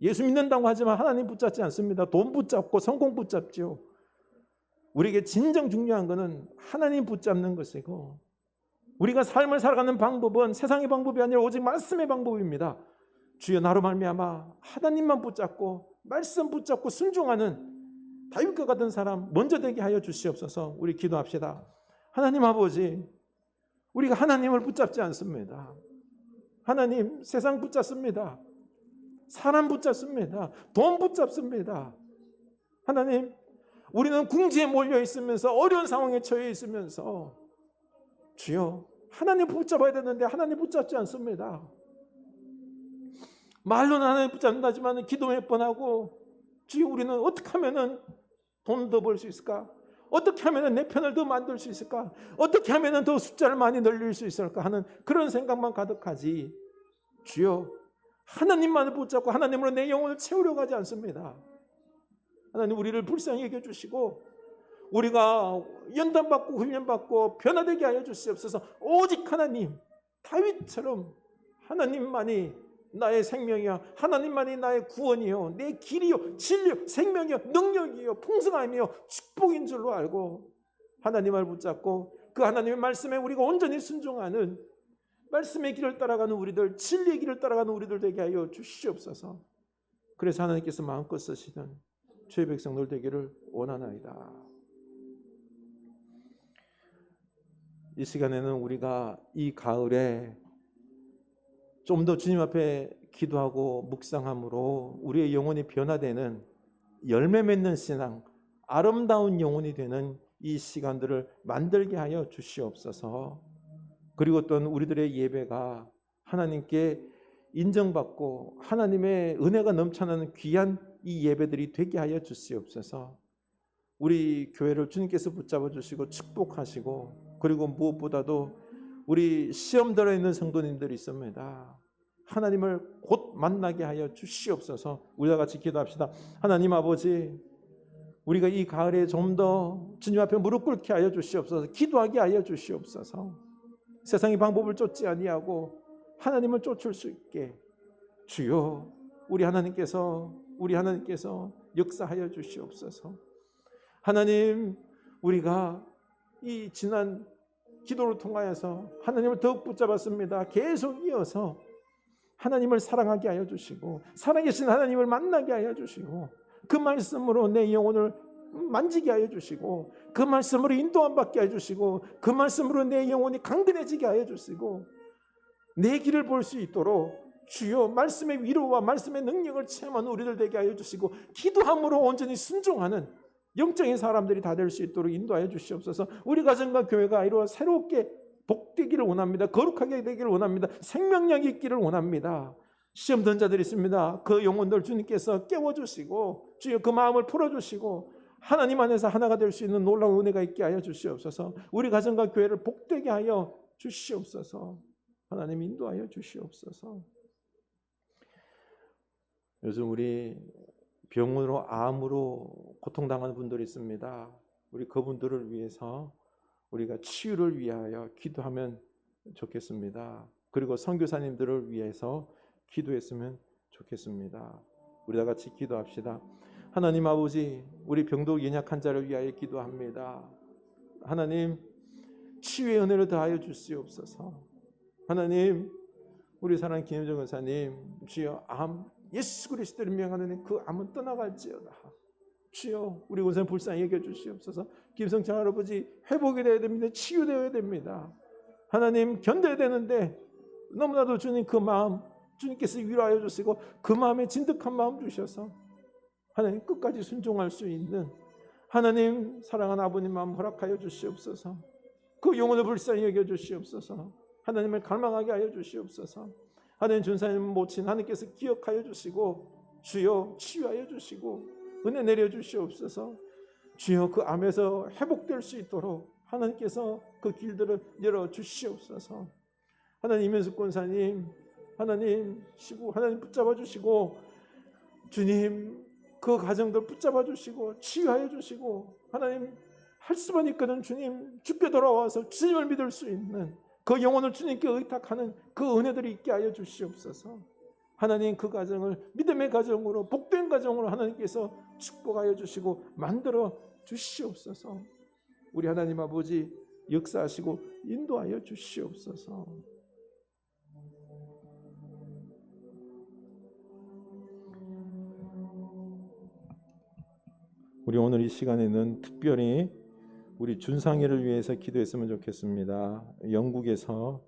예수 믿는다고 하지만 하나님 붙잡지 않습니다. 돈 붙잡고 성공 붙잡죠. 우리에게 진정 중요한 것은 하나님 붙잡는 것이고, 우리가 삶을 살아가는 방법은 세상의 방법이 아니라 오직 말씀의 방법입니다. 주여 나로 말미암아 하나님만 붙잡고 말씀 붙잡고 순종하는 다윗과 같은 사람 먼저 되게 하여 주시옵소서. 우리 기도합시다. 하나님 아버지, 우리가 하나님을 붙잡지 않습니다. 하나님, 세상 붙잡습니다. 사람 붙잡습니다. 돈 붙잡습니다. 하나님, 우리는 궁지에 몰려 있으면서 어려운 상황에 처해 있으면서 주여 하나님 붙잡아야 되는데 하나님 붙잡지 않습니다. 말로는 하나님 붙잡는다지만 기도 몇 번 하고 주여 우리는 어떻게 하면 돈 더 벌 수 있을까? 어떻게 하면 내 편을 더 만들 수 있을까? 어떻게 하면 더 숫자를 많이 늘릴 수 있을까 하는 그런 생각만 가득하지, 주여 하나님만을 붙잡고 하나님으로 내 영혼을 채우려고 하지 않습니다. 하나님, 우리를 불쌍히 여겨주시고 우리가 연단받고 훈련받고 변화되게 하여 주시옵소서. 오직 하나님, 다윗처럼 하나님만이 나의 생명이요, 하나님만이 나의 구원이요, 내 길이요, 진리요, 생명이요, 능력이요, 풍성함이요, 축복인 줄로 알고 하나님을 붙잡고 그 하나님의 말씀에 우리가 온전히 순종하는 말씀의 길을 따라가는 우리들, 진리의 길을 따라가는 우리들 되게 하여 주시옵소서. 그래서 하나님께서 마음껏 쓰시는 주의 백성들 되기를 원하나이다. 이 시간에는 우리가 이 가을에 좀 더 주님 앞에 기도하고 묵상함으로 우리의 영혼이 변화되는, 열매 맺는 신앙, 아름다운 영혼이 되는 이 시간들을 만들게 하여 주시옵소서. 그리고 또 우리들의 예배가 하나님께 인정받고 하나님의 은혜가 넘쳐나는 귀한 이 예배들이 되게 하여 주시옵소서. 우리 교회를 주님께서 붙잡아 주시고 축복하시고, 그리고 무엇보다도 우리 시험 들어있는 성도님들이 있습니다. 하나님을 곧 만나게 하여 주시옵소서. 우리와 같이 기도합시다. 하나님 아버지, 우리가 이 가을에 좀 더 주님 앞에 무릎 꿇게 하여 주시옵소서. 기도하게 하여 주시옵소서. 세상의 방법을 쫓지 아니하고 하나님을 쫓을 수 있게 주여 우리 하나님께서 역사하여 주시옵소서. 하나님, 우리가 이 지난 기도를 통하여서 하나님을 더욱 붙잡았습니다. 계속 이어서 하나님을 사랑하게 하여 주시고 살아계신 하나님을 만나게 하여 주시고 그 말씀으로 내 영혼을 만지게 하여 주시고 그 말씀으로 인도함 받게 하여 주시고 그 말씀으로 내 영혼이 강건해지게 하여 주시고 내 길을 볼 수 있도록 주여 말씀의 위로와 말씀의 능력을 체험하는 우리들 되게 하여 주시고 기도함으로 온전히 순종하는 영적인 사람들이 다 될 수 있도록 인도하여 주시옵소서. 우리 가정과 교회가 이루어 새롭게 복되기를 원합니다. 거룩하게 되기를 원합니다. 생명력이 있기를 원합니다. 시험 든 자들이 있습니다. 그 영혼들 주님께서 깨워주시고 주여 그 마음을 풀어주시고 하나님 안에서 하나가 될 수 있는 놀라운 은혜가 있게 하여 주시옵소서. 우리 가정과 교회를 복되게 하여 주시옵소서. 하나님 인도하여 주시옵소서. 요즘 우리 병으로 암으로 고통당하는 분들이 있습니다. 우리 그분들을 위해서 우리가 치유를 위하여 기도하면 좋겠습니다. 그리고 선교사님들을 위해서 기도했으면 좋겠습니다. 우리 다 같이 기도합시다. 하나님 아버지, 우리 병도 연약한 자를 위하여 기도합니다. 하나님, 치유의 은혜를 더하여 주시옵소서. 하나님, 우리 사랑하는 김영정 권사님, 주여 예수 그리스도를 명하는 그 암은 떠나갈지어다. 주여 우리 권사님 불쌍히 여겨주시옵소서. 김성철 할아버지 회복이 되어야 됩니다. 치유되어야 됩니다. 하나님 견뎌야 되는데 너무나도 주님 그 마음 주님께서 위로하여 주시고 그 마음에 진득한 마음 주셔서 하나님 끝까지 순종할 수 있는 하나님 사랑하는 아버님 마음 허락하여 주시옵소서. 그 영혼을 불쌍히 여겨 주시옵소서. 하나님을 갈망하게 하여 주시옵소서. 하나님 준사님 모친 하나님께서 기억하여 주시고 주여 치유하여 주시고 은혜 내려 주시옵소서. 주여 그 암에서 회복될 수 있도록 하나님께서 그 길들을 열어 주시옵소서. 하나님 이면숙 권사님 하나님 시고 하나님 붙잡아 주시고 주님 그 가정들 붙잡아 주시고 치유하여 주시고 하나님 할 수만 있거든 주님 주께 돌아와서 주님을 믿을 수 있는 그 영혼을 주님께 의탁하는 그 은혜들이 있게 하여 주시옵소서. 하나님 그 가정을 믿음의 가정으로 복된 가정으로 하나님께서 축복하여 주시고 만들어 주시옵소서. 우리 하나님 아버지 역사하시고 인도하여 주시옵소서. 우리 오늘 이 시간에는 특별히 우리 준상이를 위해서 기도했으면 좋겠습니다. 영국에서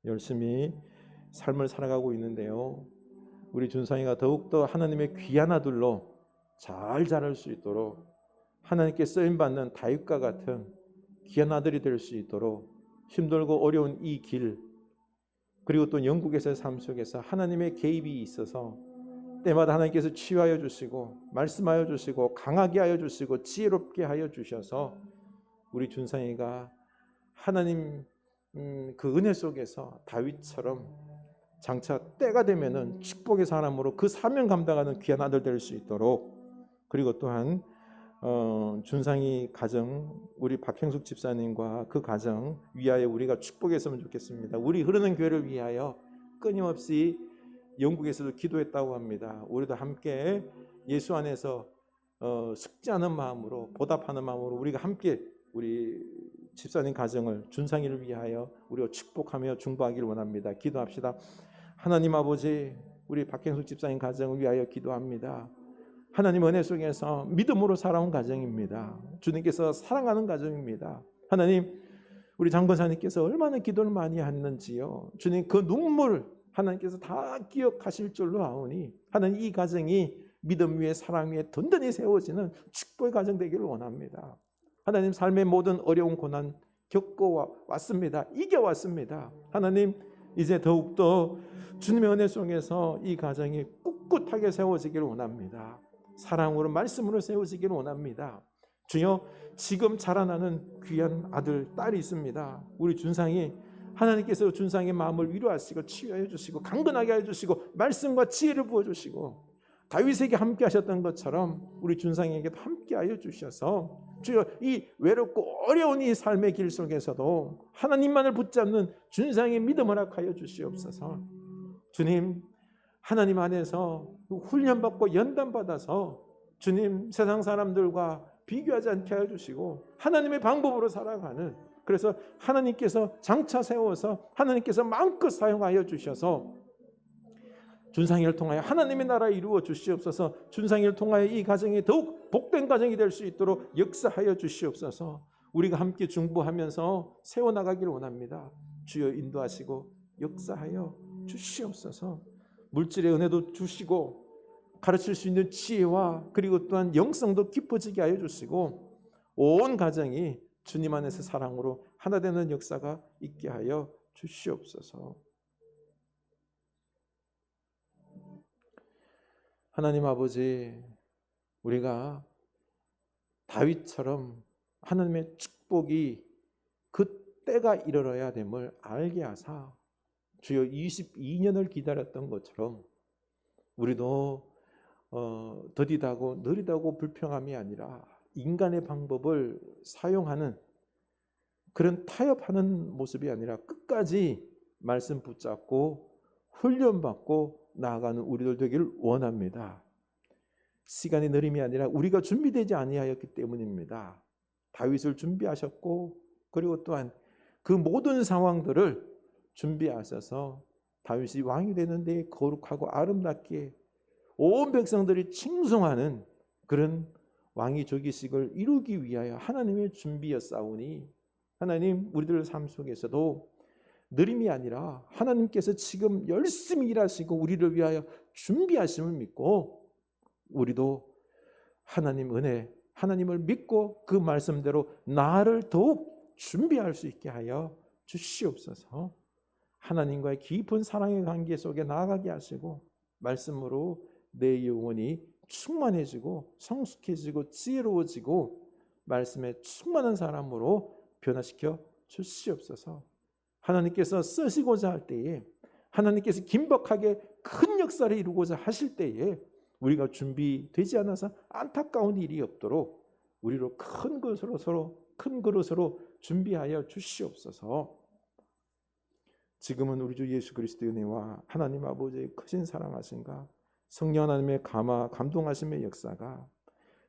열심히 삶을 살아가고 있는데요. 우리 준상이가 더욱더 하나님의 귀한 아들로 잘 자랄 수 있도록 하나님께 쓰임받는 다윗과 같은 귀한 아들이 될 수 있도록 힘들고 어려운 이 길 그리고 또 영국에서의 삶 속에서 하나님의 개입이 있어서 때마다 하나님께서 치유하여 주시고 말씀하여 주시고 강하게 하여 주시고 지혜롭게 하여 주셔서 우리 준상이가 하나님 그 은혜 속에서 다윗처럼 장차 때가 되면은 축복의 사람으로 그 사명 감당하는 귀한 아들 될 수 있도록 그리고 또한 준상이 가정 우리 박형숙 집사님과 그 가정 위하여 우리가 축복했으면 좋겠습니다. 우리 흐르는 교회를 위하여 끊임없이 영국에서도 기도했다고 합니다. 우리도 함께 예수 안에서 숙지하는 마음으로 보답하는 마음으로 우리가 함께 우리 집사님 가정을 준상이를 위하여 우리가 축복하며 중보하기를 원합니다. 기도합시다. 하나님 아버지 우리 박형숙 집사님 가정을 위하여 기도합니다. 하나님 은혜 속에서 믿음으로 살아온 가정입니다. 주님께서 사랑하는 가정입니다. 하나님 우리 장건사님께서 얼마나 기도를 많이 했는지요. 주님 그 눈물 하나님께서 다 기억하실 줄로 아오니 하나님 이 가정이 믿음 위에 사랑 위에 든든히 세워지는 축복의 가정 되기를 원합니다. 하나님 삶의 모든 어려운 고난 겪어왔습니다. 이겨왔습니다. 하나님 이제 더욱더 주님의 은혜 속에서 이 가정이 꿋꿋하게 세워지기를 원합니다. 사랑으로 말씀으로 세워지기를 원합니다. 주여 지금 자라나는 귀한 아들 딸이 있습니다. 우리 준상이 하나님께서 준상의 마음을 위로하시고 치유해 주시고 강건하게 해주시고 말씀과 지혜를 부어주시고 다윗에게 함께 하셨던 것처럼 우리 준상에게도 함께 하여 주셔서 주여 이 외롭고 어려운 이 삶의 길 속에서도 하나님만을 붙잡는 준상의 믿음을 허락하여 주시옵소서. 주님 하나님 안에서 훈련받고 연단받아서 주님 세상 사람들과 비교하지 않게 해주시고 하나님의 방법으로 살아가는 그래서 하나님께서 장차 세워서 하나님께서 마음껏 사용하여 주셔서 준상이를 통하여 하나님의 나라 이루어 주시옵소서. 준상이를 통하여 이 가정이 더욱 복된 가정이 될 수 있도록 역사하여 주시옵소서. 우리가 함께 중보하면서 세워나가기를 원합니다. 주여 인도하시고 역사하여 주시옵소서. 물질의 은혜도 주시고 가르칠 수 있는 지혜와 그리고 또한 영성도 깊어지게 하여 주시고 온 가정이 주님 안에서 사랑으로 하나 되는 역사가 있게 하여 주시옵소서. 하나님 아버지 우리가 다윗처럼 하나님의 축복이 그 때가 이르러야 됨을 알게 하사 주여 22년을 기다렸던 것처럼 우리도 더디다고 느리다고 불평함이 아니라 인간의 방법을 사용하는 그런 타협하는 모습이 아니라 끝까지 말씀 붙잡고 훈련받고 나아가는 우리들 되기를 원합니다. 시간의 느림이 아니라 우리가 준비되지 아니하였기 때문입니다. 다윗을 준비하셨고 그리고 또한 그 모든 상황들을 준비하셔서 다윗이 왕이 되는데 거룩하고 아름답게 온 백성들이 칭송하는 그런 왕위 즉위식을 이루기 위하여 하나님의 준비였사오니 하나님 우리들 삶 속에서도 느림이 아니라 하나님께서 지금 열심히 일하시고 우리를 위하여 준비하심을 믿고 우리도 하나님 은혜, 하나님을 믿고 그 말씀대로 나를 더욱 준비할 수 있게 하여 주시옵소서. 하나님과의 깊은 사랑의 관계 속에 나아가게 하시고 말씀으로 내 영혼이 충만해지고 성숙해지고 지혜로워지고 말씀에 충만한 사람으로 변화시켜 주시옵소서. 하나님께서 쓰시고자 할 때에 하나님께서 긴박하게 큰 역사를 이루고자 하실 때에 우리가 준비되지 않아서 안타까운 일이 없도록 우리로 큰 그릇으로 준비하여 주시옵소서. 지금은 우리 주 예수 그리스도의 은혜와 하나님 아버지의 크신 사랑하심과 성령 하나님의 감동하심의 역사가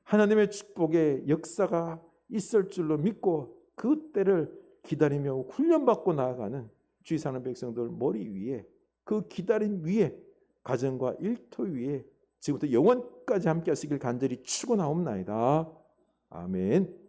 하나님의 축복의 역사가 있을 줄로 믿고 그 때를 기다리며 훈련받고 나아가는 주의 사는 백성들 머리 위에 그 기다림 위에 가정과 일터 위에 지금부터 영원까지 함께 하시길 간절히 축원하옵나이다. 아멘.